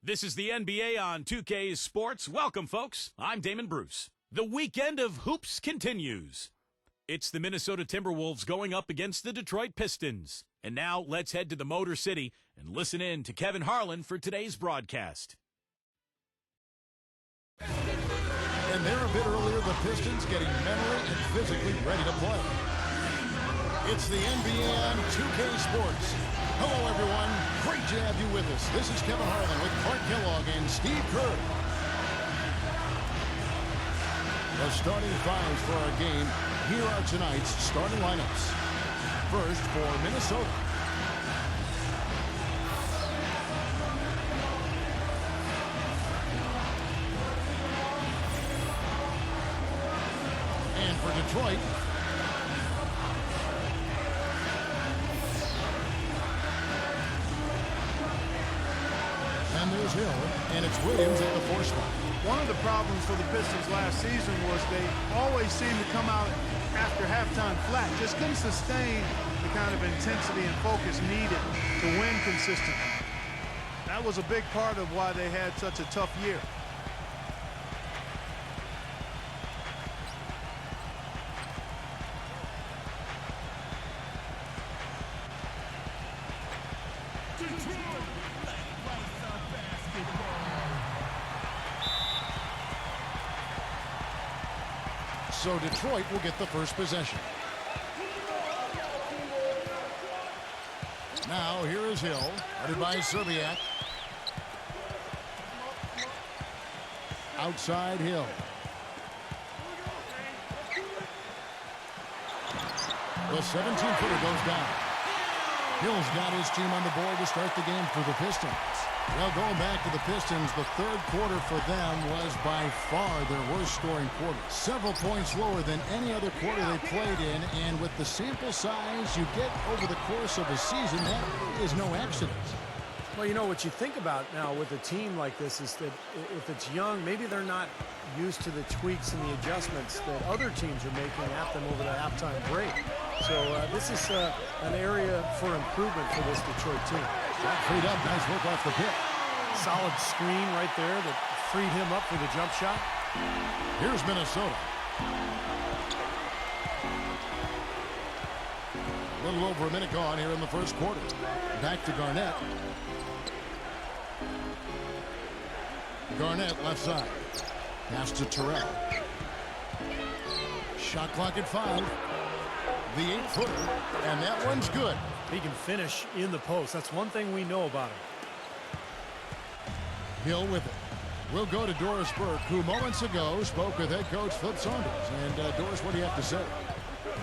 This is the NBA on 2K Sports. Welcome, folks. I'm Damon Bruce. The weekend of hoops continues. It's the Minnesota Timberwolves going up against the Detroit Pistons. And now let's head to the Motor City and listen in to Kevin Harlan for today's broadcast. And there a bit earlier, the Pistons getting mentally and physically ready to play. It's the NBA on 2K Sports. Hello, everyone. Great to have you with us. This is Kevin Harlan with Clark Kellogg and Steve Kerr. The starting fives for our game. Here are tonight's starting lineups. First for Minnesota. And for Detroit, and there's Hill, and it's Williams at the 4 spot. One of the problems for the Pistons last season was they always seemed to come out after halftime flat. Just couldn't sustain the kind of intensity and focus needed to win consistently. That was a big part of why they had such a tough year. So Detroit will get the first possession. Now here is Hill, headed by Serbiak. Outside Hill. The 17-footer goes down. Hill's got his team on the board to start the game for the Pistons. Well, going back to the Pistons, the third quarter for them was by far their worst scoring quarter. Several points lower than any other quarter they played in, and with the sample size you get over the course of a season, that is no accident. Well, you know, what you think about now with a team like this is that if it's young, maybe they're not used to the tweaks and the adjustments that other teams are making at them over the halftime break. So this is an area for improvement for this Detroit team. Got freed up, nice work off the pick. Solid screen right there that freed him up for the jump shot. Here's Minnesota. A little over a minute gone here in the first quarter. Back to Garnett. Garnett left side. Pass to Terrell. Shot clock at 5. The 8-footer, and that one's good. He can finish in the post. That's one thing we know about him. Hill with it. We'll go to Doris Burke, who moments ago spoke with head coach Flip Saunders. And Doris, what do you have to say?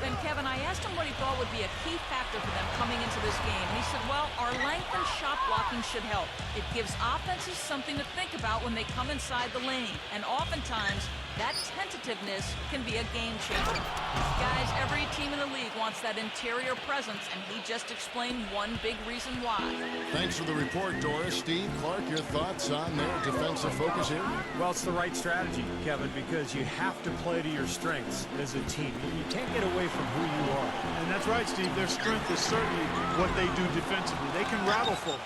Then, Kevin, I asked him what he thought would be a key factor for them coming into this game. And he said, well, our length and shot blocking should help. It gives offenses something to think about when they come inside the lane. And oftentimes, that tentativeness can be a game changer. Guys, every team in the league wants that interior presence, and he just explained one big reason why. Thanks for the report, Doris. Steve, Clark, your thoughts on their defensive focus here? Well, it's the right strategy, Kevin, because you have to play to your strengths as a team. You can't get away from who you are. And that's right, Steve. Their strength is certainly what they do defensively. They can rattle folks.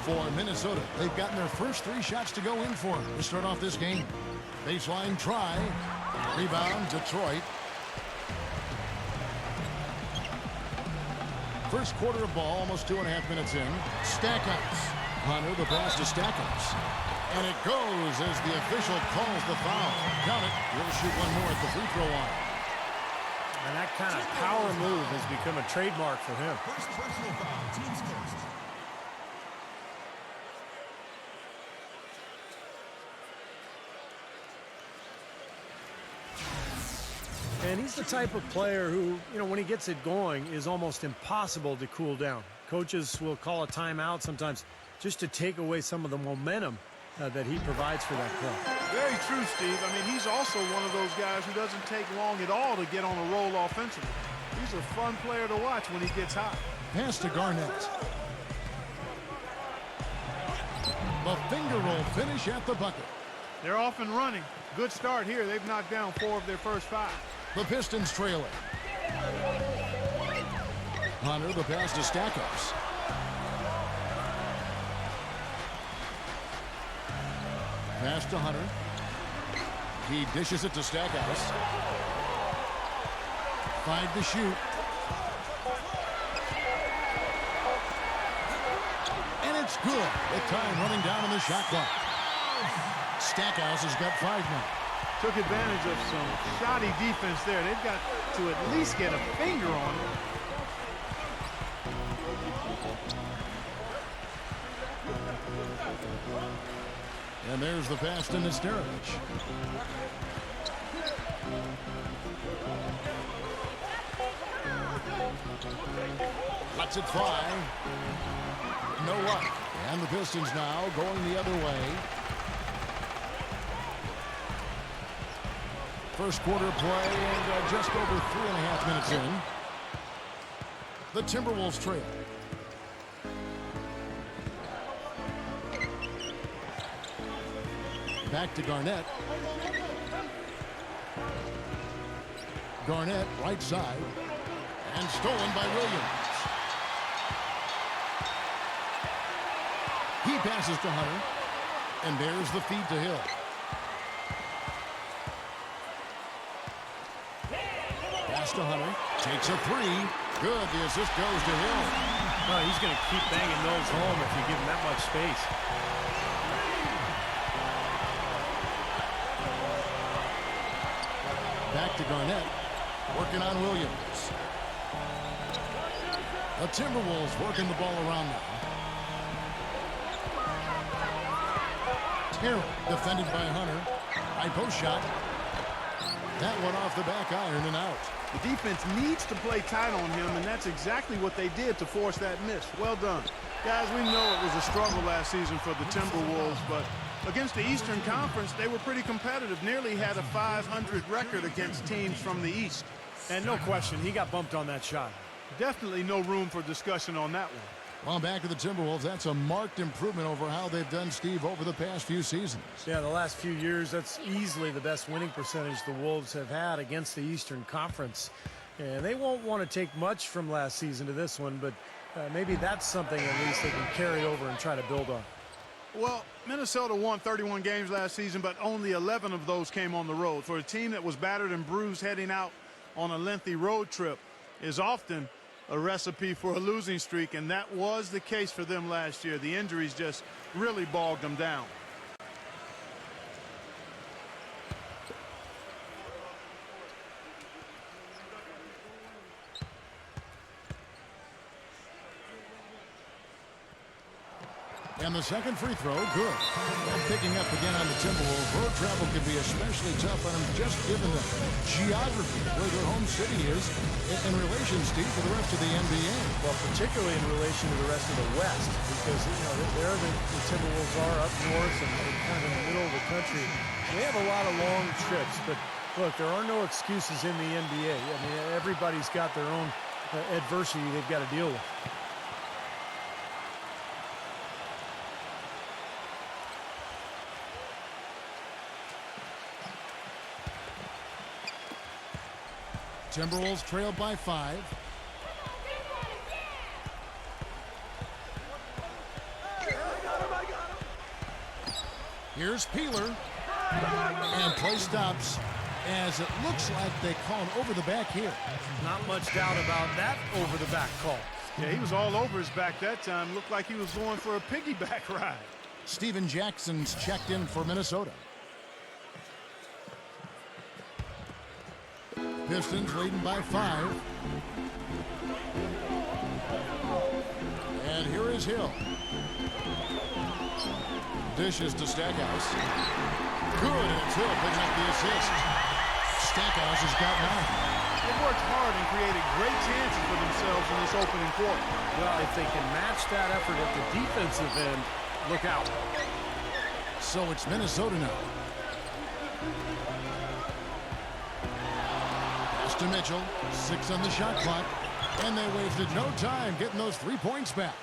For Minnesota, they've gotten their first 3 shots to go in for them to start off this game. Baseline try. Rebound, Detroit. First quarter of ball, almost 2.5 minutes in. Stackhouse. Hunter, the pass to Stackhouse. And it goes as the official calls the foul. Count it. He'll shoot one more at the free throw line. And that kind of power move has become a trademark for him. First personal foul, team's first. And he's the type of player who, you know, when he gets it going, is almost impossible to cool down. Coaches will call a timeout sometimes just to take away some of the momentum that he provides for that play. Very true, Steve. I mean, he's also one of those guys who doesn't take long at all to get on a roll offensively. He's a fun player to watch when he gets hot. Pass to Garnett. The finger roll finish at the bucket. They're off and running. Good start here. They've knocked down 4 of their first 5. The Pistons trailing. Hunter, the pass. pass to Stackhouse. Pass to Hunter. He dishes it to Stackhouse. 5 to shoot. And it's good. With time running down on the shot clock. Stackhouse has got 5 now. Took advantage of some shoddy defense there. They've got to at least get a finger on it. And there's the pass to Nesteric. Lets it fly. No luck. And the Pistons now going the other way. First quarter play and just over 3.5 minutes in. The Timberwolves trail. Back to Garnett. Garnett, right side. And stolen by Williams. He passes to Hunter. And there's the feed to Hill. Pass to Hunter. Takes a 3. Good. The assist goes to Hill. Oh, he's going to keep banging those home if you give him that much space. Back to Garnett. Working on Williams. The Timberwolves working the ball around now. Terrell defended by Hunter. High post shot. That one off the back iron and out. The defense needs to play tight on him, and that's exactly what they did to force that miss. Well done. Guys, we know it was a struggle last season for the Timberwolves, but against the Eastern Conference, they were pretty competitive. Nearly had a .500 record against teams from the East. And no question, he got bumped on that shot. Definitely no room for discussion on that one. Well, back to the Timberwolves. That's a marked improvement over how they've done, Steve, over the past few seasons. Yeah, the last few years, that's easily the best winning percentage the Wolves have had against the Eastern Conference. And they won't want to take much from last season to this one, but maybe that's something at least they can carry over and try to build on. Well, Minnesota won 31 games last season, but only 11 of those came on the road. For a team that was battered and bruised heading out on a lengthy road trip is often a recipe for a losing streak, and that was the case for them last year. The injuries just really bogged them down. And the second free throw, good. And picking up again on the Timberwolves. Road travel can be especially tough on them, just given the geography of where their home city is in relation, Steve, to the rest of the NBA. Well, particularly in relation to the rest of the West, because, you know, there the Timberwolves are up north and kind of in the middle of the country. They have a lot of long trips, but look, there are no excuses in the NBA. I mean, everybody's got their own adversity they've got to deal with. Timberwolves trailed by 5. Here's Peeler. And play stops as it looks like they call an over the back here. Not much doubt about that over the back call. Yeah, he was all over his back that time. Looked like he was going for a piggyback ride. Steven Jackson's checked in for Minnesota. Pistons leading by 5. And here is Hill. Dishes to Stackhouse. Good, and it's Hill picking up the assist. Stackhouse has got 9. They've worked hard and created great chances for themselves in this opening quarter. Well, if they can match that effort at the defensive end, look out. So it's Minnesota now. To Mitchell, 6 on the shot clock, and they wasted no time getting those 3 points back.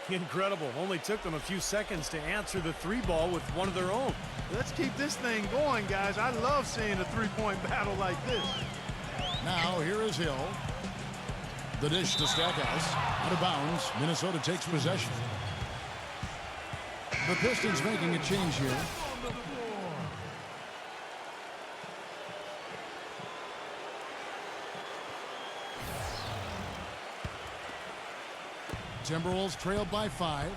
Incredible. Only took them a few seconds to answer the 3-ball with one of their own. Let's keep this thing going, guys. I love seeing a 3-point battle like this. Now here is Hill. The dish to Stackhouse. Out of bounds. Minnesota takes possession. The Pistons making a change here. Timberwolves trailed by 5.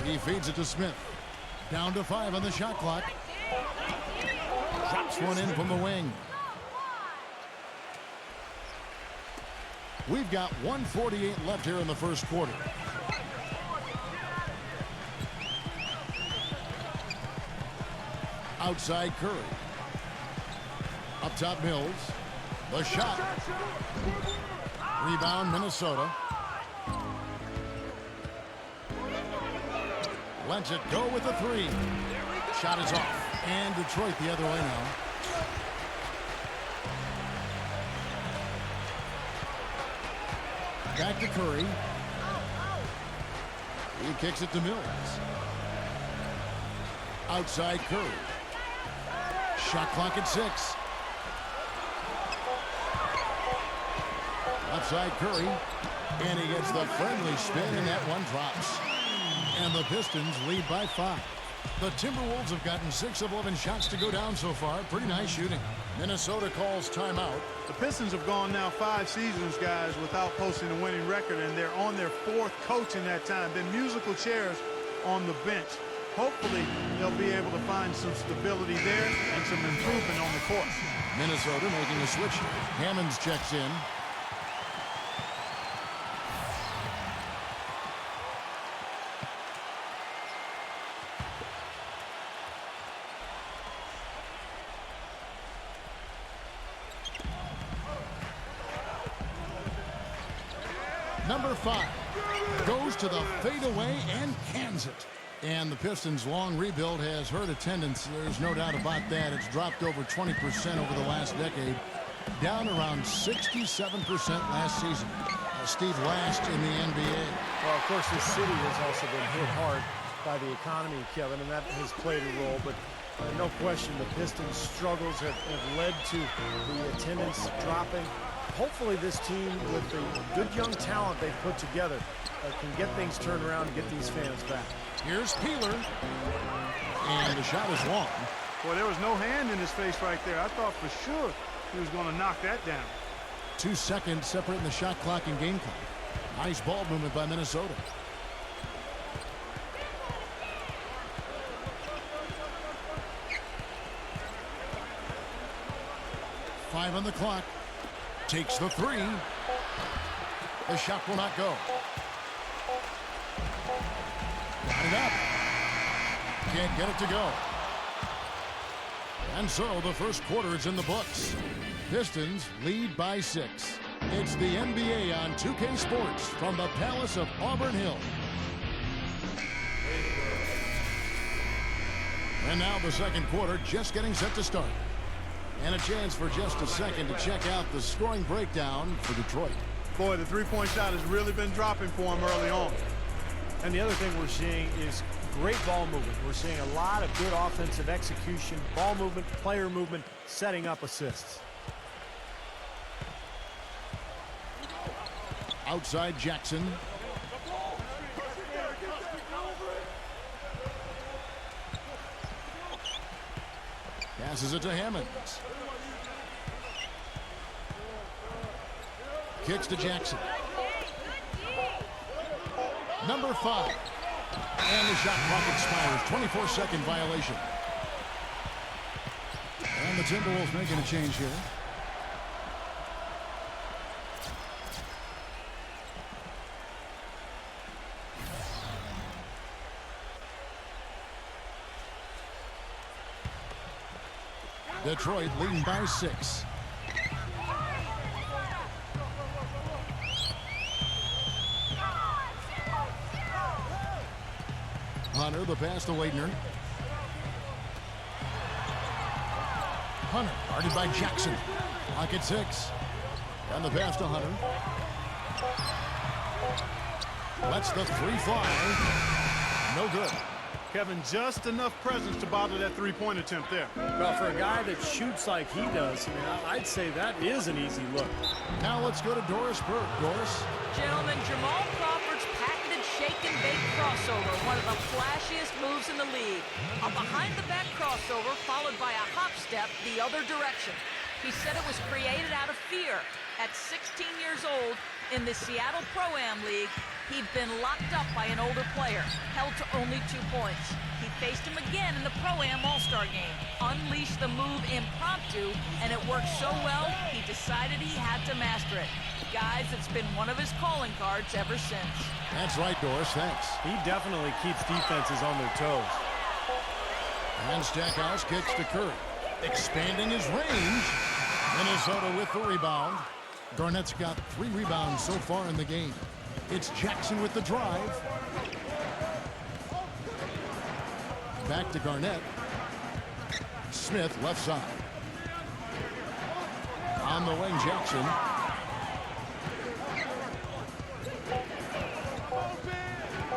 He feeds it to Smith. Down to 5 on the shot clock. Drops one in from the wing. We've got 1:48 left here in the first quarter. Outside Curry. Up top Mills. The shot. Rebound Minnesota. Lets it go with the 3. Shot is off. And Detroit the other way now. Back to Curry. He kicks it to Mills. Outside Curry. Shot clock at 6. Outside Curry. And he gets the friendly spin, and that one drops. And the Pistons lead by 5. The Timberwolves have gotten 6 of 11 shots to go down so far. Pretty nice shooting. Minnesota calls timeout. The Pistons have gone now 5 seasons, guys, without posting a winning record, and they're on their 4th coach in that time. Been musical chairs on the bench. Hopefully, they'll be able to find some stability there and some improvement on the court. Minnesota making a switch. Hammonds checks in. Number 5 goes to the fadeaway and cans it. And the Pistons' long rebuild has hurt attendance. There's no doubt about that. It's dropped over 20% over the last decade, down around 67% last season. Steve, last in the NBA. Well, of course, the city has also been hit hard by the economy, Kevin, and that has played a role. But no question, the Pistons' struggles have led to the attendance dropping. Hopefully this team, with the good young talent they've put together, can get things turned around and get these fans back. Here's Peeler. And the shot is long. Boy, there was no hand in his face right there. I thought for sure he was going to knock that down. 2 seconds separating the shot clock and game clock. Nice ball movement by Minnesota. Five on the clock. Takes the 3. The shot will not go. Got it up. Can't get it to go. And so the first quarter is in the books. Pistons lead by 6. It's the NBA on 2K Sports from the Palace of Auburn Hill. And now the second quarter just getting set to start. And a chance for just a second to check out the scoring breakdown for Detroit. Boy, the three-point shot has really been dropping for him early on. And the other thing we're seeing is great ball movement. We're seeing a lot of good offensive execution, ball movement, player movement, setting up assists. Outside Jackson. Passes it to Hammonds. Kicks to Jackson. Number 5. And the shot clock expires. 24-second violation. And the Timberwolves making a change here. Detroit leading by 6. Hunter, the pass to Waitner. Hunter, guarded by Jackson. Clock at 6. And the pass to Hunter. Lets the 3 fly. No good. Kevin, just enough presence to bother that three-point attempt there. Well, for a guy that shoots like he does, I mean, I'd say that is an easy look. Now let's go to Doris Burke. Doris. Gentlemen, Jamal Crawford's patented shake and bake crossover, one of the flashiest moves in the league. A behind-the-back crossover followed by a hop step the other direction. He said it was created out of fear. At 16 years old, in the Seattle Pro-Am League, he'd been locked up by an older player, held to only 2 points. He faced him again in the Pro-Am All-Star game, unleashed the move impromptu, and it worked so well, he decided he had to master it. Guys, it's been one of his calling cards ever since. That's right, Doris. Thanks. He definitely keeps defenses on their toes. And Stackhouse kicks to Curry. Expanding his range. Minnesota with the rebound. Garnett's got 3 rebounds so far in the game. It's Jackson with the drive. Back to Garnett. Smith left side. On the wing, Jackson.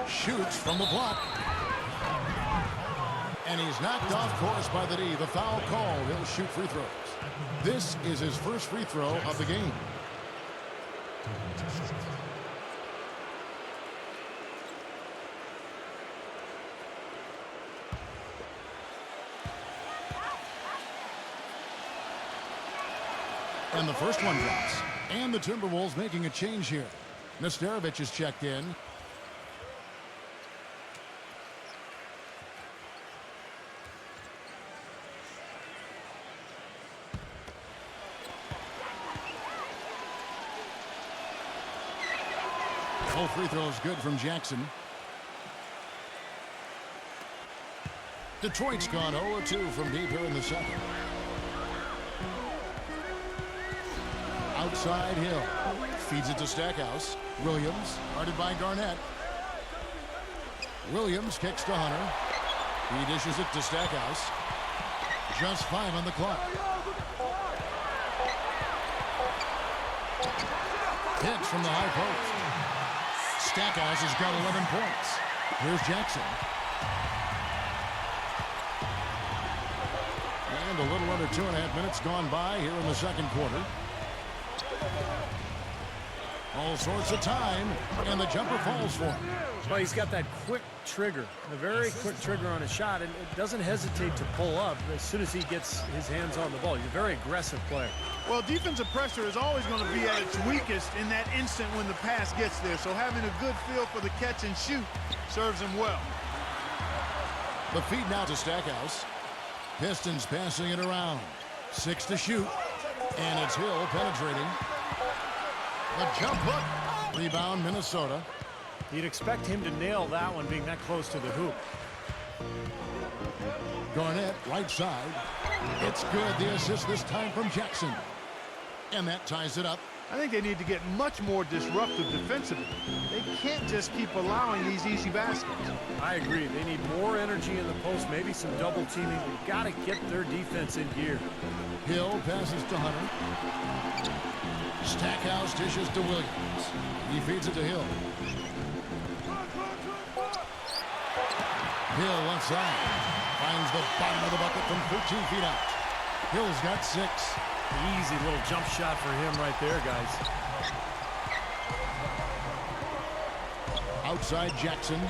Shoots from the block. And he's knocked off course by the D. The foul call. He'll shoot free throws. This is his first free throw of the game. And the first one drops. And the Timberwolves making a change here. Nesterovic is checked in. Both free throws good from Jackson. Detroit's gone 0-2 from deep here in the second. Outside Hill. Feeds it to Stackhouse. Williams, guarded by Garnett. Williams kicks to Hunter. He dishes it to Stackhouse. Just 5 on the clock. Hits from the high post. Stackhouse has got 11 points. Here's Jackson. And a little under 2.5 minutes gone by here in the second quarter. All sorts of time, and the jumper falls for him. Well, he's got that quick trigger, a very quick trigger on his shot, and it doesn't hesitate to pull up as soon as he gets his hands on the ball. He's a very aggressive player. Well, defensive pressure is always going to be at its weakest in that instant when the pass gets there. So having a good feel for the catch and shoot serves him well. The feed now to Stackhouse. Pistons passing it around. 6 to shoot. And it's Hill penetrating. The jump hook. Rebound, Minnesota. You'd expect him to nail that one being that close to the hoop. Garnett, right side. It's good. The assist this time from Jackson. And that ties it up. I think they need to get much more disruptive defensively. They can't just keep allowing these easy baskets. I agree. They need more energy in the post, maybe some double teaming. They've got to get their defense in gear. Hill passes to Hunter. Stackhouse dishes to Williams. He feeds it to Hill. Hill left side. Finds the bottom of the bucket from 13 feet out. Hill's got 6. Easy little jump shot for him right there, guys. Outside Jackson.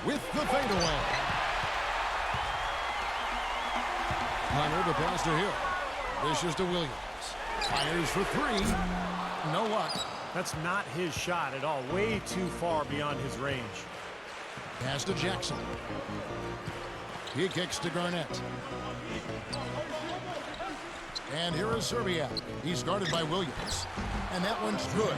With the fadeaway. Hunter the pass to Hill. Dishes to Williams. Fires for 3. No luck. That's not his shot at all. Way too far beyond his range. Pass to Jackson. He kicks to Garnett. And here is Serbia. He's guarded by Williams. And that one's good.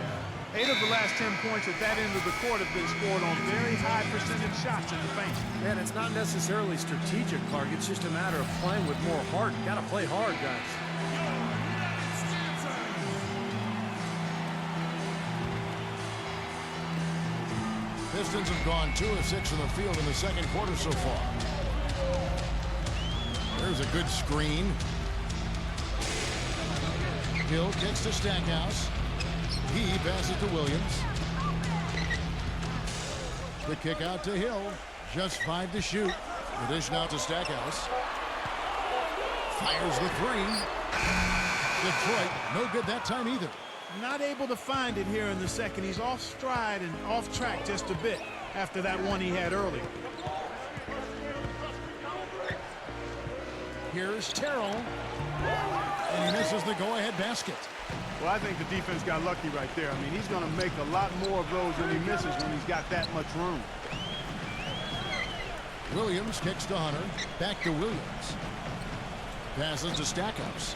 8 of the last 10 points at that end of the court have been scored on very high percentage shots in the paint. Man, it's not necessarily strategic, Clark. It's just a matter of playing with more heart. Got to play hard, guys. Pistons have gone 2 of 6 in the field in the second quarter so far. There's a good screen. Hill kicks to Stackhouse. He passes to Williams. The kick out to Hill. Just 5 to shoot. The dish now to Stackhouse. Fires the three. Detroit, no good that time either. Not able to find it here in the second. He's off stride and off track just a bit after that one he had early. Here's Terrell. And he misses the go-ahead basket. Well, I think the defense got lucky right there. I mean, he's going to make a lot more of those when he misses when he's got that much room. Williams kicks to Hunter. Back to Williams. Passes to Stackhouse.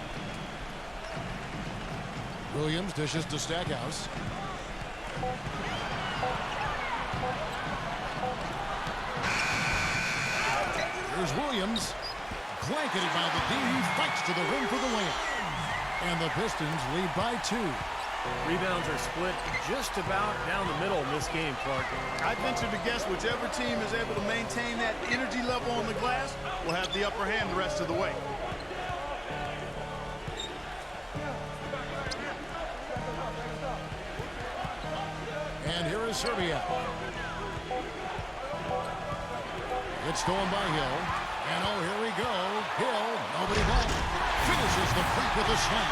Williams dishes to Stackhouse. Here's Williams. Blanketed by the D. He fights to the rim for the win. And the Pistons lead by 2. Rebounds are split just about down the middle in this game, Clark. I'd venture to guess whichever team is able to maintain that energy level on the glass will have the upper hand the rest of the way. And here is Serbia. It's stolen by Hill. And oh, here we go. Hill, nobody back. Finishes the front with a slam.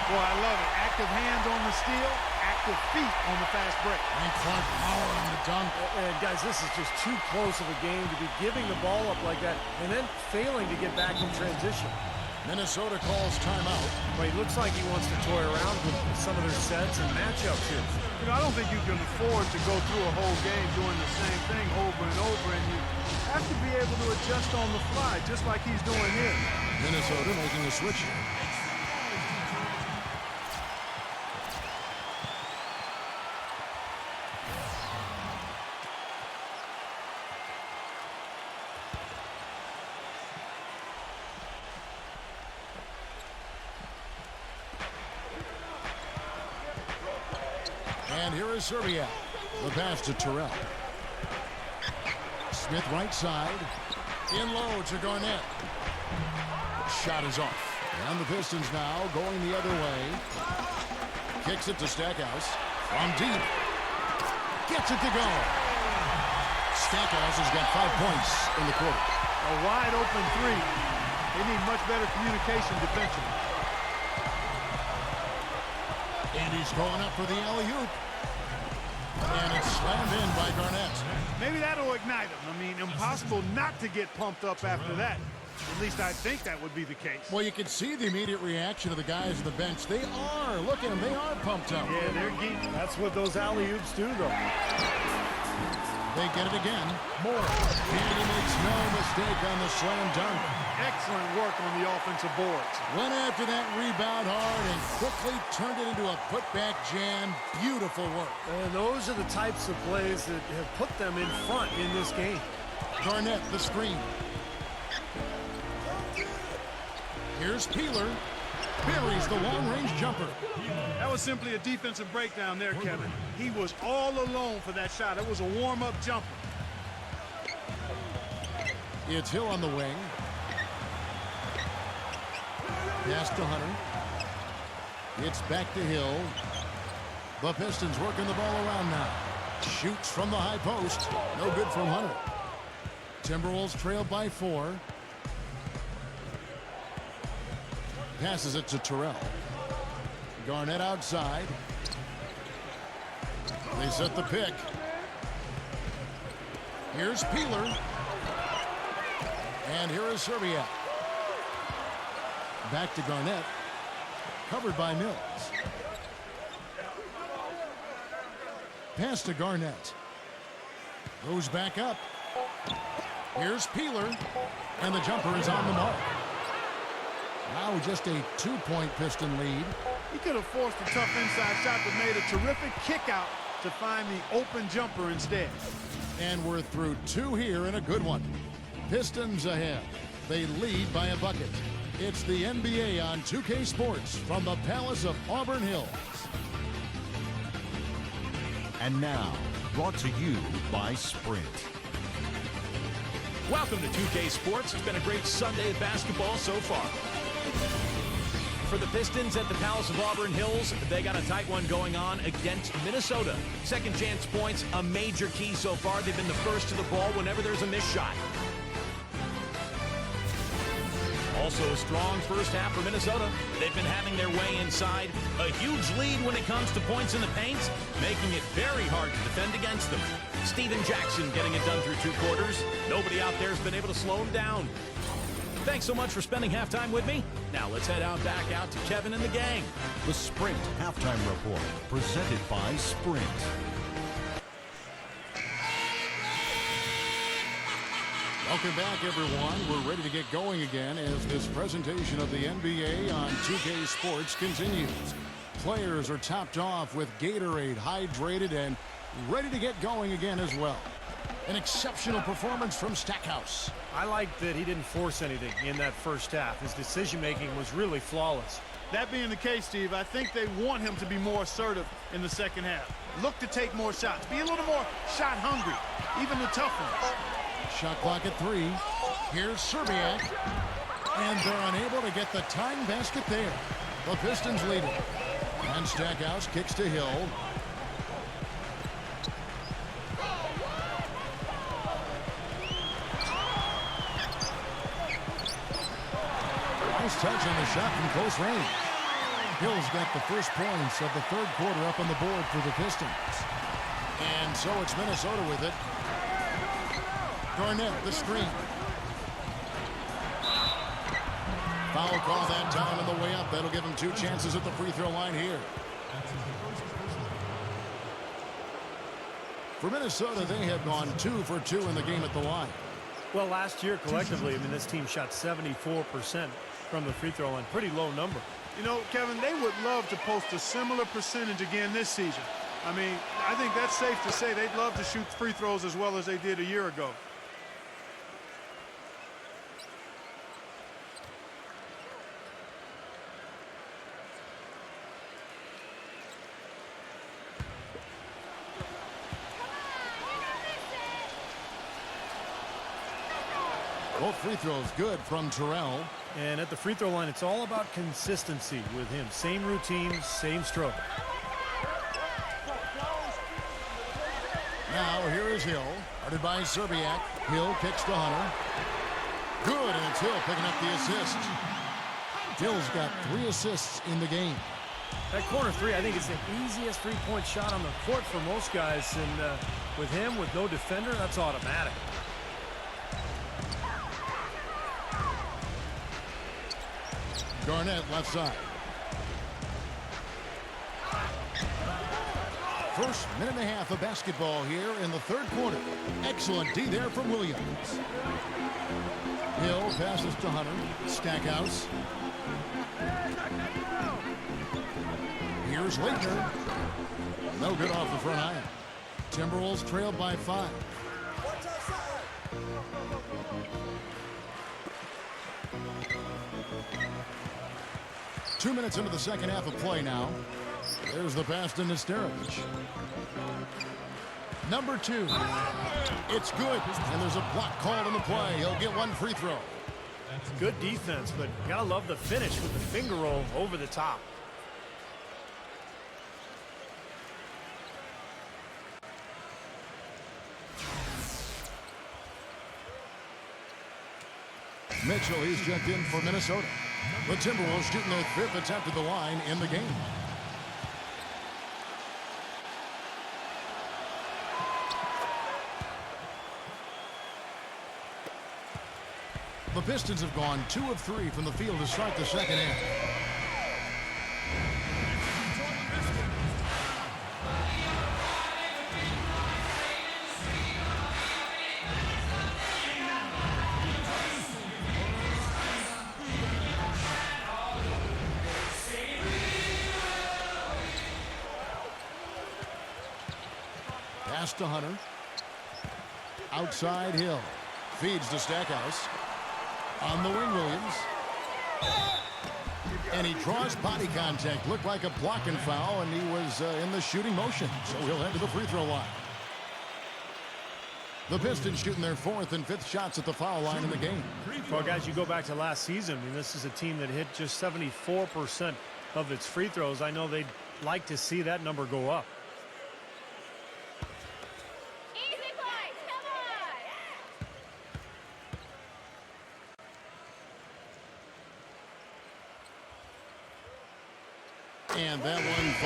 Boy, I love it. Active hands on the steal, active feet on the fast break. And Clark power on the dunk. And guys, this is just too close of a game to be giving the ball up like that and then failing to get back in transition. Minnesota calls timeout. But he looks like he wants to toy around with some of their sets and matchups here. You know, I don't think you can afford to go through a whole game doing the same thing over and over, and you have to be able to adjust on the fly, just like he's doing here. Minnesota making a switch here. And here is Serbia. The pass to Terrell. Smith right side. In low to Garnett. Shot is off. And the Pistons now going the other way. Kicks it to Stackhouse. From deep. Gets it to go. Stackhouse has got 5 points in the quarter. A wide open three. They need much better communication defensively. And he's going up for the alley-oop. And it's slammed in by Garnett. Maybe that'll ignite him. I mean, impossible not to get pumped up after that. At least I think that would be the case. Well, you can see the immediate reaction of the guys on the bench. They are. Look at them. They are pumped up. Yeah, they're geek. That's what those alley-oops do, though. They get it again. Moore. And he makes no mistake on the slam dunk. Excellent work on the offensive boards. Went after that rebound hard and quickly turned it into a putback jam. Beautiful work. And those are the types of plays that have put them in front in this game. Garnett, the screen. Here's Peeler. Buries the long-range jumper. That was simply a defensive breakdown there, Kevin. He was all alone for that shot. It was a warm-up jumper. It's Hill on the wing. Pass to Hunter. It's back to Hill. The Pistons working the ball around now. Shoots from the high post. No good from Hunter. Timberwolves trail by 4. Passes it to Terrell. Garnett outside. They set the pick. Here's Peeler. And here is Serbia. Back to Garnett. Covered by Mills. Pass to Garnett. Goes back up. Here's Peeler. And the jumper is on the mark. Now just a 2-point Piston lead. He could have forced a tough inside shot but made a terrific kick out to find the open jumper instead. And we're through 2 here and a good one. Pistons ahead. They lead by a bucket. It's the NBA on 2K Sports from the Palace of Auburn Hills. And now, brought to you by Sprint. Welcome to 2K Sports. It's been a great Sunday of basketball so far. For the Pistons at the Palace of Auburn Hills, they got a tight one going on against Minnesota. Second chance points, a major key so far. They've been the first to the ball whenever there's a missed shot. Also a strong first half for Minnesota. They've been having their way inside. A huge lead when it comes to points in the paint, making it very hard to defend against them. Steven Jackson getting it done through 2 quarters. Nobody out there has been able to slow him down. Thanks so much for spending halftime with me. Now let's head back out to Kevin and the gang. The Sprint Halftime Report, presented by Sprint. Welcome back, everyone. We're ready to get going again as this presentation of the NBA on 2K Sports continues. Players are topped off with Gatorade, hydrated, and ready to get going again as well. An exceptional performance from Stackhouse. I like that he didn't force anything in that first half. His decision-making was really flawless. That being the case, Steve, I think they want him to be more assertive in the second half. Look to take more shots. Be a little more shot hungry, even the tough ones. Shot clock at 3. Here's Serbiak. And they're unable to get the tying basket there. The Pistons lead it. And Stackhouse kicks to Hill. Nice touch on the shot from close range. Hill's got the first points of the third quarter up on the board for the Pistons. And so it's Minnesota with it. Garnett, the screen. Foul call that time on the way up. That'll give him 2 chances at the free throw line here. For Minnesota, they have gone 2 for 2 in the game at the line. Well, last year, collectively, I mean, this team shot 74% from the free throw line. Pretty low number. You know, Kevin, they would love to post a similar percentage again this season. I mean, I think that's safe to say they'd love to shoot free throws as well as they did a year ago. Both free throws good from Terrell. And at the free throw line, it's all about consistency with him. Same routine, same stroke. Now here is Hill. Guarded by Serbiak. Hill kicks to Hunter. Good, and it's Hill picking up the assist. Hill's got 3 assists in the game. That corner 3, I think it's the easiest three-point shot on the court for most guys. And with him, with no defender, that's automatic. Garnett left side. First minute and a half of basketball here in the third quarter. Excellent D there from Williams. Hill passes to Hunter. Stackhouse. Here's Leitner. No good off the front iron. Timberwolves trailed by 5. 2 minutes into the second half of play now. There's the pass to Nesterich. Number 2. It's good. And there's a block called on the play. He'll get 1 free throw. Good defense, but you gotta love the finish with the finger roll over the top. Mitchell, he's jumped in for Minnesota. The Timberwolves shooting their 5th attempt at the line in the game. The Pistons have gone 2 of 3 from the field to start the second half. Pass to Hunter. Outside Hill. Feeds to Stackhouse. On the wing, Williams. And he draws body contact. Looked like a blocking foul, and he was in the shooting motion. So he'll head to the free throw line. The Pistons shooting their 4th and 5th shots at the foul line in the game. Well, guys, you go back to last season. I mean, this is a team that hit just 74% of its free throws. I know they'd like to see that number go up.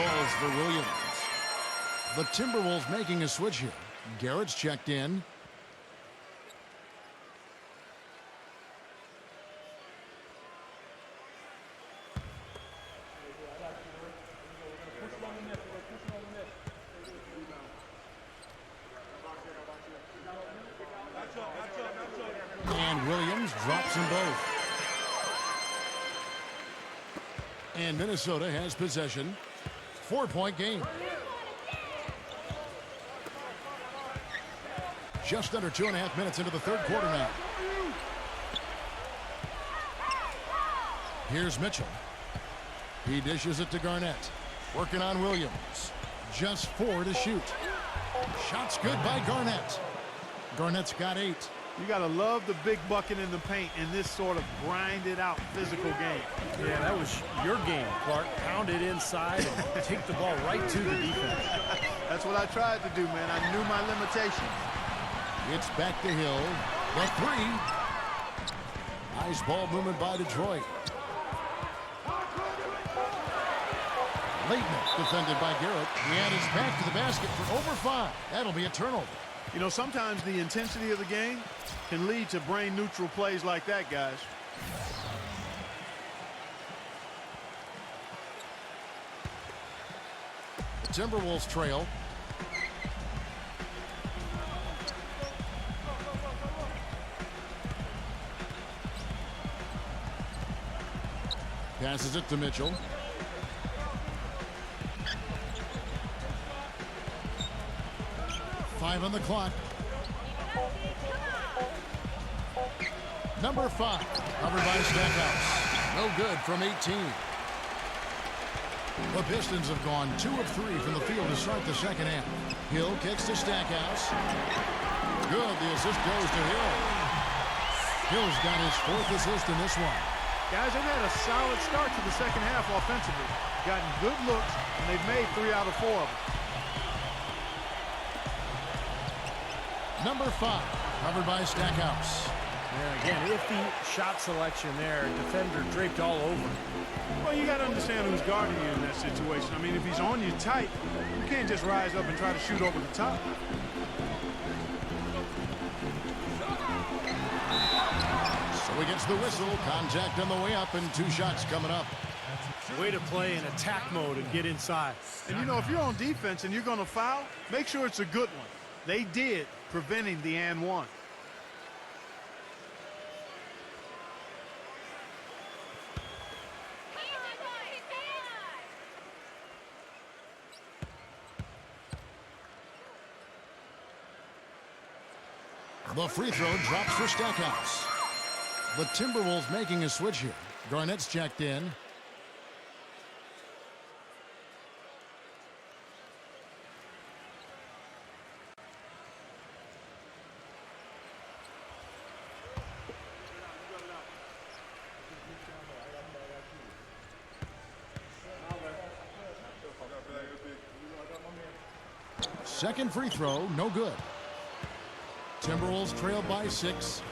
falls for Williams. The Timberwolves making a switch here. Garrett's checked in. And Williams drops them both. And Minnesota has possession. 4-point game. Just under 2.5 minutes into the third quarter now. Here's Mitchell. He dishes it to Garnett. Working on Williams. Just 4 to shoot. Shot's good by Garnett. Garnett's got 8. You got to love the big bucket in the paint in this sort of grinded-out physical game. Yeah, that was your game, Clark. Pound it inside and take the ball right to the defense. That's what I tried to do, man. I knew my limitations. It's back to Hill. The 3. Nice ball movement by Detroit. Leighton defended by Garrett. And it's back to the basket for over 5. That'll be a turnover. You know, sometimes the intensity of the game can lead to brain-neutral plays like that, guys. The Timberwolves trail. Passes it to Mitchell. Five on the clock. Number 5, covered by Stackhouse. No good from 18. The Pistons have gone 2 of 3 from the field to start the second half. Hill kicks to Stackhouse. Good, the assist goes to Hill. Hill's got his 4th assist in this one. Guys, they've had a solid start to the second half offensively. Gotten good looks, and they've made 3 out of 4 of them. Number 5, covered by Stackhouse. Yeah, again, iffy shot selection there. Defender draped all over. Well, you got to understand who's guarding you in that situation. I mean, if he's on you tight, you can't just rise up and try to shoot over the top. So he gets the whistle. Contact on the way up, and 2 shots coming up. Way to play in attack mode and get inside. And, you know, if you're on defense and you're going to foul, make sure it's a good one. They did, preventing the and one. The free throw drops for Stackhouse. The Timberwolves making a switch here. Garnett's checked in. Second free throw, no good. Timberwolves trail by 6.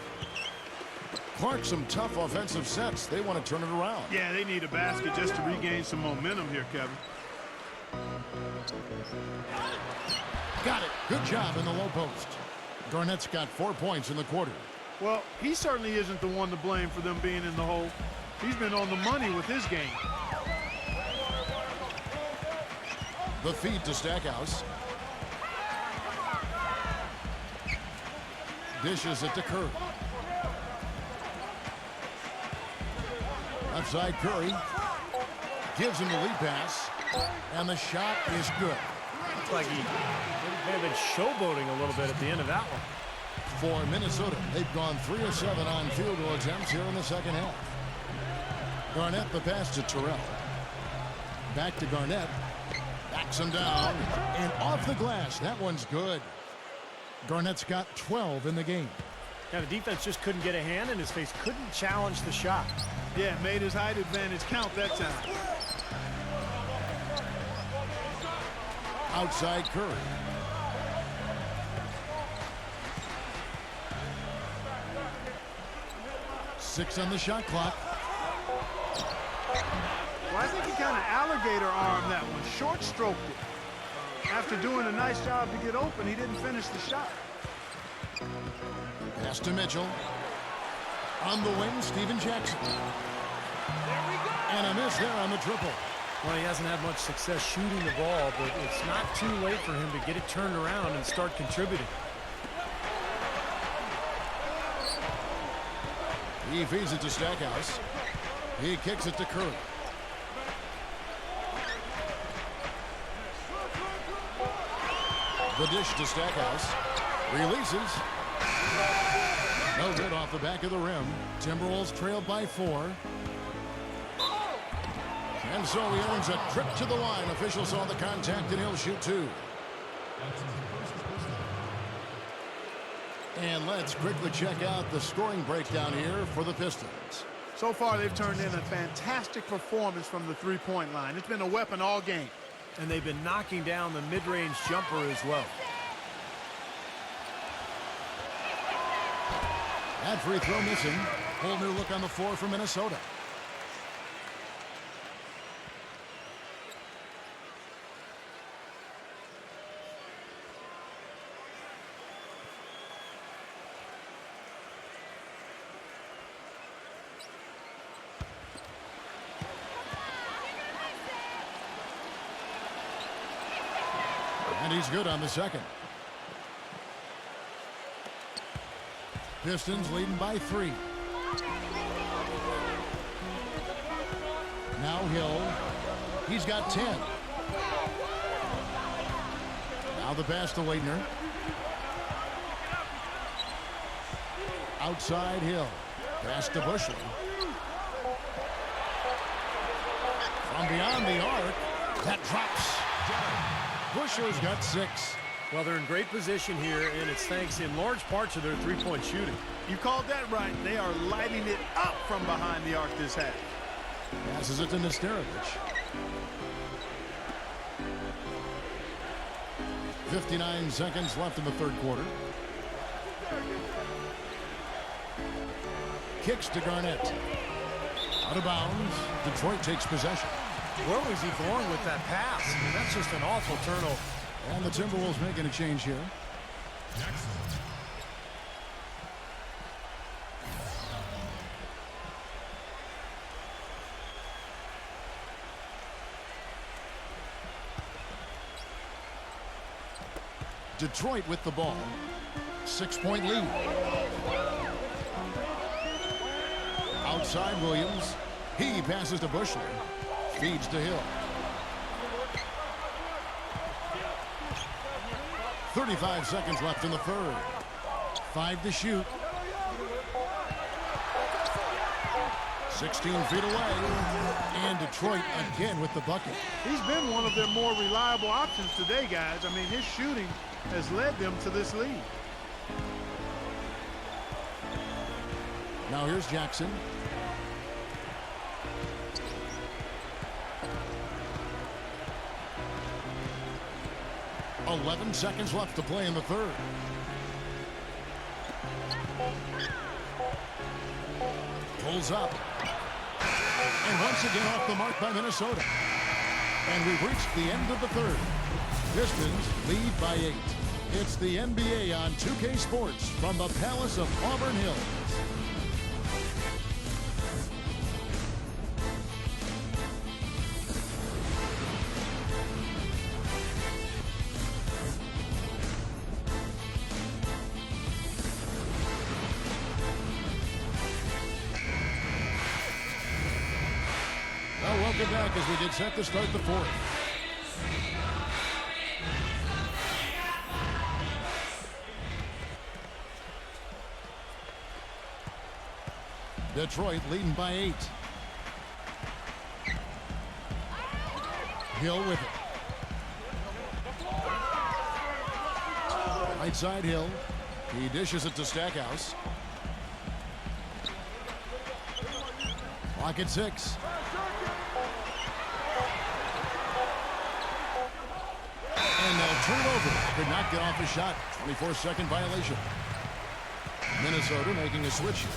Clark, some tough offensive sets. They want to turn it around. Yeah, they need a basket just to regain some momentum here, Kevin. Got it. Good job in the low post. Garnett's got 4 points in the quarter. Well, he certainly isn't the one to blame for them being in the hole. He's been on the money with his game. The feed to Stackhouse. Dishes it to Curry. Left side Curry. Gives him the lead pass. And the shot is good. Looks like he may have been showboating a little bit at the end of that one. For Minnesota, they've gone 3 of 7 on field goal attempts here in the second half. Garnett the pass to Terrell. Back to Garnett. Backs him down. And off the glass. That one's good. Garnett's got 12 in the game. Now the defense just couldn't get a hand in his face. Couldn't challenge the shot. Yeah, made his height advantage count that time. Outside Curry. Six on the shot clock. Well, I think he kind of alligator armed that one, short stroked it. After doing a nice job to get open, he didn't finish the shot. Pass to Mitchell. On the wing, Steven Jackson. And a miss there on the triple. Well, he hasn't had much success shooting the ball, but it's not too late for him to get it turned around and start contributing. He feeds it to Stackhouse. He kicks it to Curry. The dish to Stackhouse. Releases. No good off the back of the rim. Timberwolves trailed by 4. And so he earns a trip to the line. Officials saw the contact, and he'll shoot 2. And let's quickly check out the scoring breakdown here for the Pistons. So far, they've turned in a fantastic performance from the three-point line. It's been a weapon all game. And they've been knocking down the mid-range jumper as well. That free throw missing. Whole new look on the floor for Minnesota. And he's good on the second. Pistons leading by 3. Now Hill. He's got 10. Now the pass to Leitner. Outside Hill. Pass to Bushley. From beyond the arc. That drops. Bushley's got 6. Well, they're in great position here, and it's thanks in large part to their three-point shooting. You called that right. They are lighting it up from behind the arc this half. Passes it to Nesterovic. 59 seconds left in the third quarter. Kicks to Garnett. Out of bounds. Detroit takes possession. Where was he going with that pass? I mean, that's just an awful turnover. And the Timberwolves making a change here. Detroit with the ball. 6-point lead. Outside Williams. He passes to Bushley. Feeds to Hill. 35 seconds left in the third. 5 to shoot. 16 feet away. And Detroit again with the bucket. He's been one of their more reliable options today, guys. I mean, his shooting has led them to this lead. Now here's Jackson. .11 seconds left to play in the third. Pulls up. And once again off the mark by Minnesota. And we've reached the end of the third. Pistons lead by 8. It's the NBA on 2K Sports from the Palace of Auburn Hills. Welcome back as we get set to start the fourth. Detroit leading by 8. Hill with it. Right side Hill. He dishes it to Stackhouse. Clock at 6. And they'll turn it over. Could not get off a shot. 24-second violation. Minnesota making a switch here.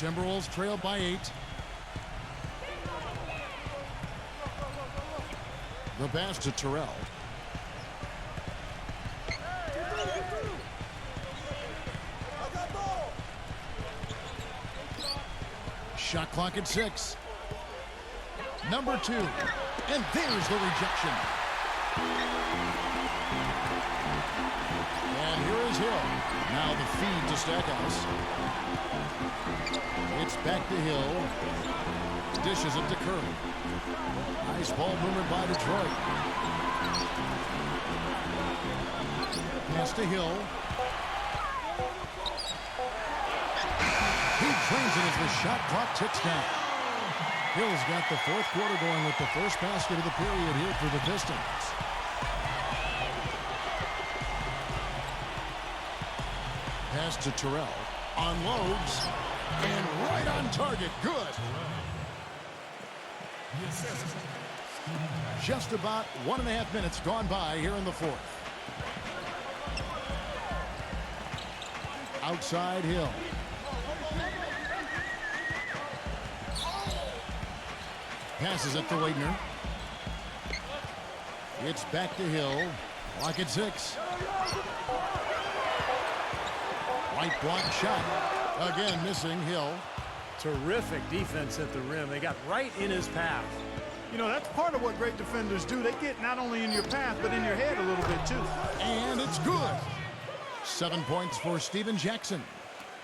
Timberwolves trail by 8. The pass to Terrell. Shot clock at 6. Number 2. And there's the rejection. And here is Hill. Now the feed to Stackhouse. It's back to Hill. Dishes it to Curry. Nice ball movement by Detroit. Pass to Hill. He drains it as the shot clock ticks down. Hill's got the fourth quarter going with the first basket of the period here for the Pistons. Pass to Terrell. Unloads. And right on target. Good. Just about 1.5 minutes gone by here in the fourth. Outside Hill. Passes it to Waitner. It's back to Hill. Clock at 6. White block shot. Again missing Hill. Terrific defense at the rim. They got right in his path. You know, that's part of what great defenders do. They get not only in your path, but in your head a little bit, too. And it's good. 7 points for Steven Jackson.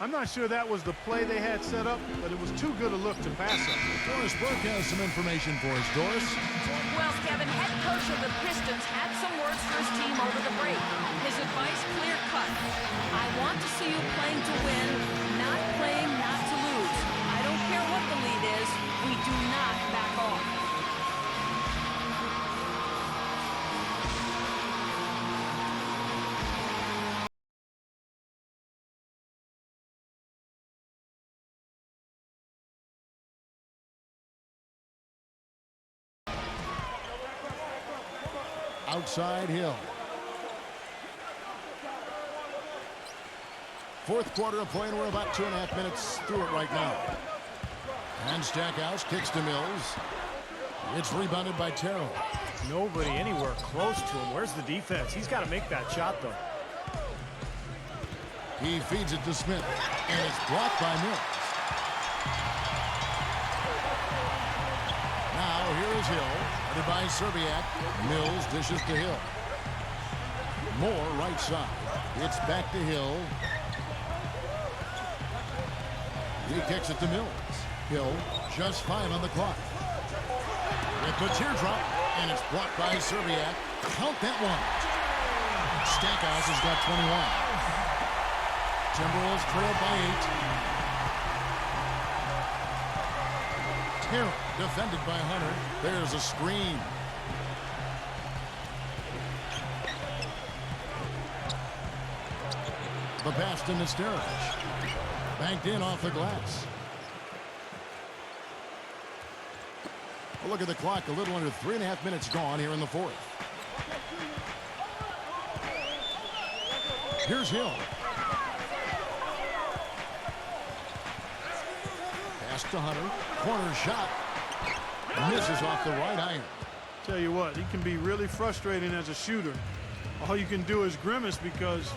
I'm not sure that was the play they had set up, but it was too good a look to pass up. Doris Burke has some information for us. Doris? Well, Kevin, head coach of the Pistons had some words for his team over the break. His advice, clear-cut. I want to see you playing to win, not playing not to lose. I don't care what the lead is. We do not back off. Outside Hill. Fourth quarter of play, and we're about 2.5 minutes through it right now. And Stackhouse kicks to Mills. It's rebounded by Terrell. Nobody anywhere close to him. Where's the defense? He's got to make that shot, though. He feeds it to Smith, and it's blocked by Mills. Now here is Hill, headed by Serbiak. Mills dishes to Hill. Moore right side. It's back to Hill. He kicks it to Mills. Hill, just 5 on the clock. With the teardrop, and it's blocked by Serbiak. Count that one. Stackhouse has got 21. Timberwolves trail by 8. Terrell defended by Hunter. There's a screen. The pass to Nesteric. Banked in off the glass. Well, look at the clock. A little under 3.5 minutes gone here in the fourth. Here's Hill. Pass to Hunter. Corner shot. Misses off the right iron. Tell you what, he can be really frustrating as a shooter. All you can do is grimace because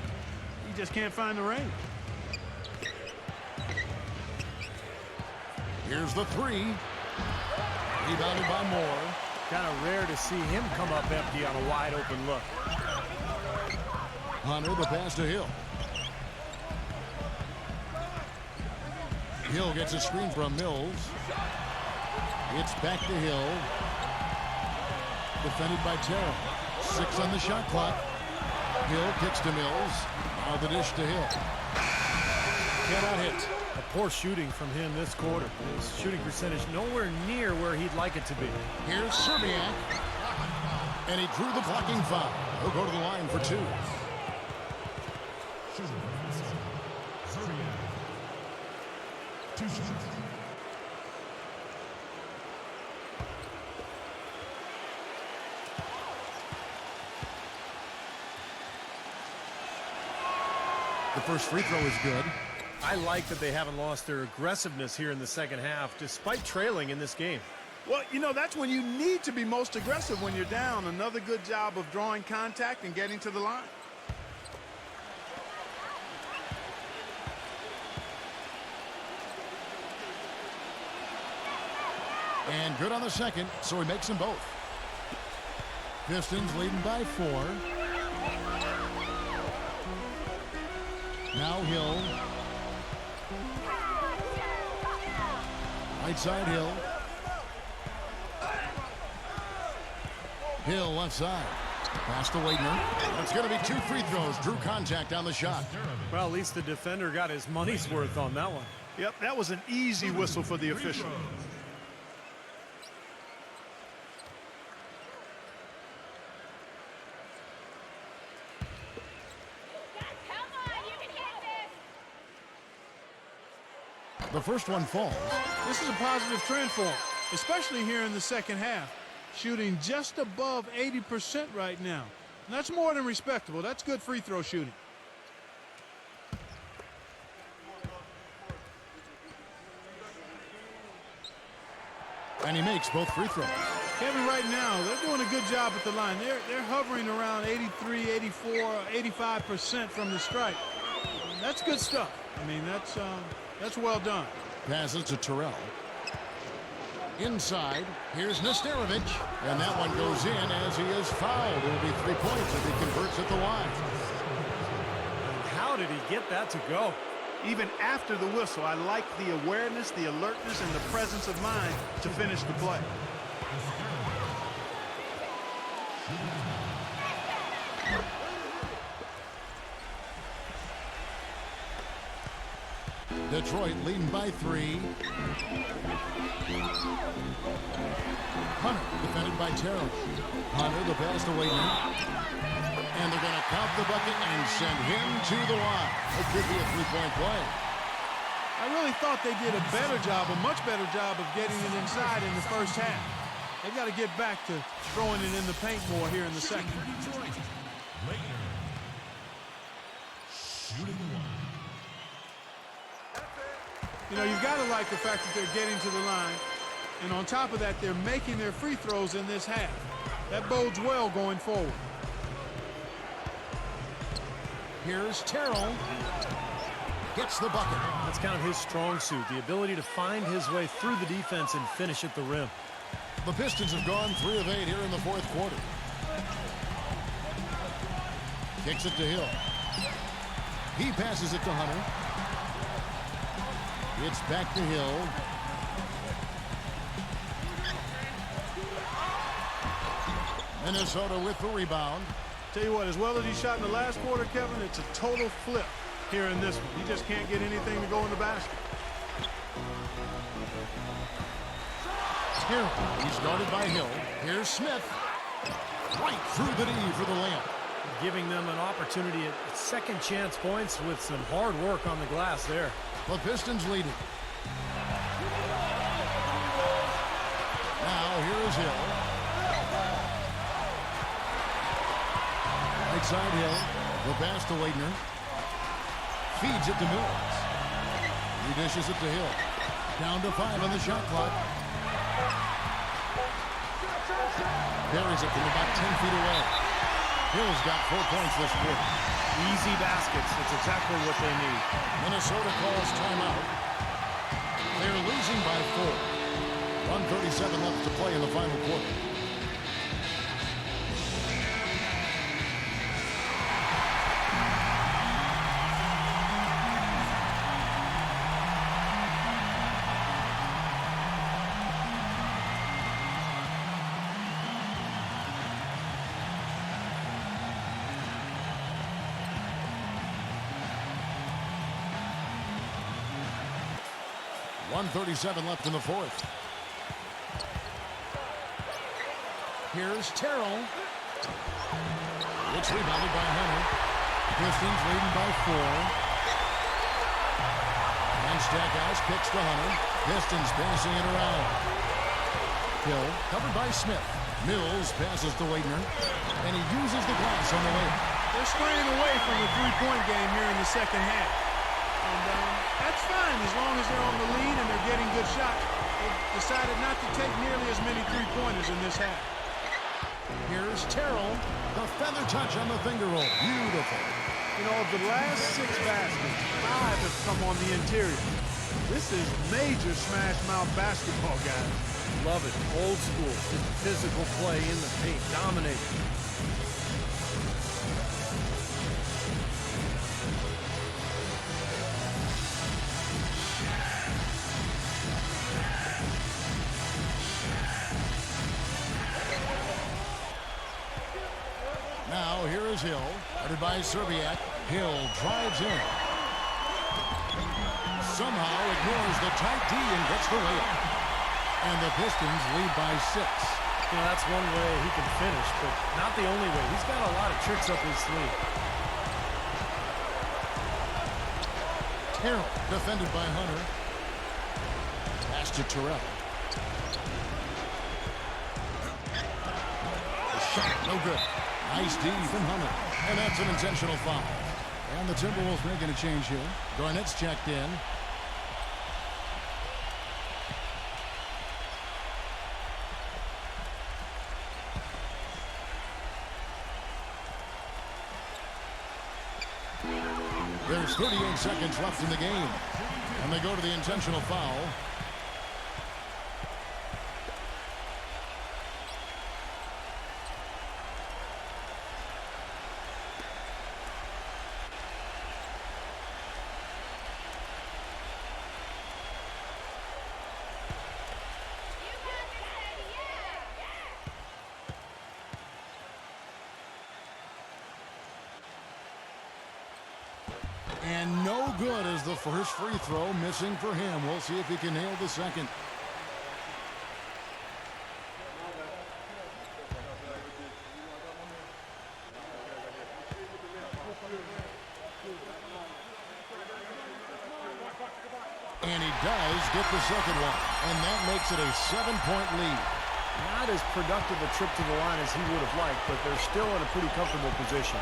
he just can't find the range. Here's the 3. Rebounded by Moore. Kind of rare to see him come up empty on a wide open look. Hunter, the pass to Hill. Hill gets a screen from Mills. It's back to Hill. Defended by Terrell. 6 on the shot clock. Hill kicks to Mills. Now the dish to Hill. Cannot hit. A poor shooting from him this quarter. His shooting percentage nowhere near where he'd like it to be. Here's Serbiak. And he drew the blocking foul. He'll go to the line for 2. The first free throw is good. I like that they haven't lost their aggressiveness here in the second half, despite trailing in this game. Well, you know, that's when you need to be most aggressive when you're down. Another good job of drawing contact and getting to the line. And good on the second, so he makes them both. Pistons leading by 4. Now Hill. Right side Hill. Hill left side. Pass to Waitner. It's going to be 2 free throws. Drew contact on the shot. Well, at least the defender got his money's worth on that one. Yep, that was an easy whistle for the official. The first one falls. This is a positive trend for him, especially here in the second half. Shooting just above 80% right now. And that's more than respectable. That's good free throw shooting. And he makes both free throws. Kevin, right now, they're doing a good job at the line. They're hovering around 83, 84, 85% from the stripe. That's good stuff. I mean, that's well done. Passes to Terrell. Inside, here's Nesterovic. And that one goes in as he is fouled. It will be 3 points if he converts at the line. And how did he get that to go? Even after the whistle, I like the awareness, the alertness, and the presence of mind to finish the play. Detroit leading by 3. Hunter defended by Terrell. Hunter the pass to Waitner. And they're going to count the bucket and send him to the line. It could be a 3-point play. I really thought they did a better job, a much better job of getting it inside in the first half. They've got to get back to throwing it in the paint more here in the second. You know, you've got to like the fact that they're getting to the line. And on top of that, they're making their free throws in this half. That bodes well going forward. Here's Terrell. Gets the bucket. That's kind of his strong suit, the ability to find his way through the defense and finish at the rim. The Pistons have gone 3 of 8 here in the fourth quarter. Kicks it to Hill. He passes it to Hunter. It's back to Hill. Minnesota with the rebound. Tell you what, as well as he shot in the last quarter, Kevin, it's a total flip here in this one. He just can't get anything to go in the basket. Here, he's guarded by Hill. Here's Smith. Right through the knee for the layup. Giving them an opportunity at second chance points with some hard work on the glass there. The Pistons leading. Now here is Hill. Right side Hill. The pass to Waitner. Feeds it to Mills. He dishes it to Hill. Down to 5 on the shot clock. Buries it from about 10 feet away. Hill's got 4 points this quarter. Easy baskets. That's exactly what they need. Minnesota calls timeout. They're losing by 4. 1:37 left to play in the final quarter. .37 left in the fourth. Here's Terrell. It's rebounded by Hunter. Pistons leading by 4. And Stackhouse kicks to Hunter. Pistons passing it around. Hill covered by Smith. Mills passes to Waitner. And he uses the glass on the way. They're straying away from the three-point game here in the second half. And that's fine as long as they're on the lead and they're getting good shots. They decided not to take nearly as many three-pointers in this half. Here's Terrell. The feather touch on the finger roll. Beautiful. You know, of the last 6 baskets, 5 have come on the interior. This is major smash mouth basketball, guys. Love it. Old school. Just physical play in the paint. Dominating. Now here is Hill, headed by Serbiak. Hill drives in. Somehow ignores the tight D and gets the layup. And the Pistons lead by 6. You know, that's one way he can finish, but not the only way. He's got a lot of tricks up his sleeve. Terrell, defended by Hunter. Pass to Terrell. The shot, no good. Nice D from Hunter. And that's an intentional foul. And the Timberwolves making a change here. Garnett's checked in. There's 38 seconds left in the game. And they go to the intentional foul. And no good as the first free throw missing for him. We'll see if he can nail the second. And he does get the second one. And that makes it a 7-point lead. Not as productive a trip to the line as he would have liked, but they're still in a pretty comfortable position.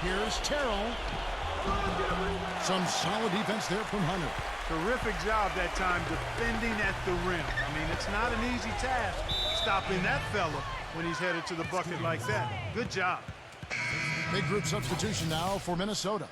Here's Terrell. Some solid defense there from Hunter. Terrific job that time defending at the rim. I mean, it's not an easy task stopping that fella when he's headed to the bucket like that. Good job. Big group substitution now for Minnesota.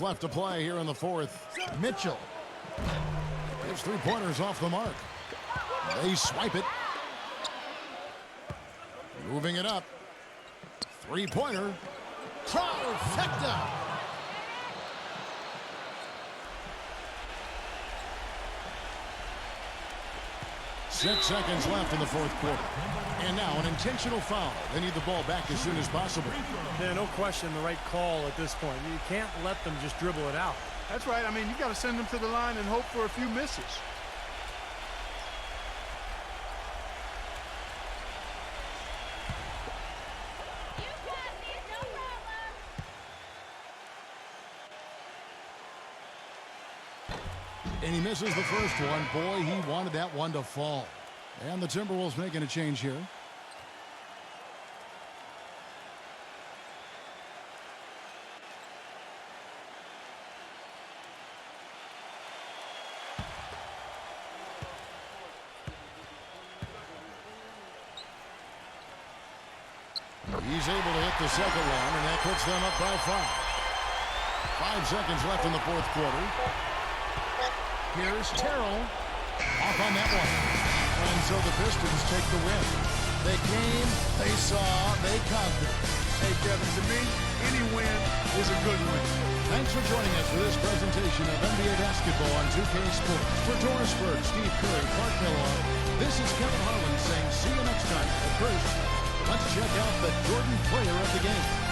Left to play here in the fourth. Mitchell. His three-pointers off the mark. They swipe it. Moving it up. Three-pointer. Trifecta. Six seconds left in the fourth quarter. And now an intentional foul. They need the ball back as soon as possible. Yeah, no question, the right call at this point. You can't let them just dribble it out. That's right. I mean, you got to send them to the line and hope for a few misses. And he misses the first one. Boy, he wanted that one to fall. And the Timberwolves making a change here. He's able to hit the second one, and that puts them up by 5. 5 seconds left in the fourth quarter. Here's Terrell. Off on that one. And so the Pistons take the win. They came, they saw, they conquered. Hey, Kevin, to me, any win is a good win. Thanks for joining us for this presentation. edition of NBA Basketball on 2K Sports. For Dorisburg, Steve Curry, Clark Miller, this is Kevin Harlan saying see you next time. But first, let's check out the Jordan player of the game.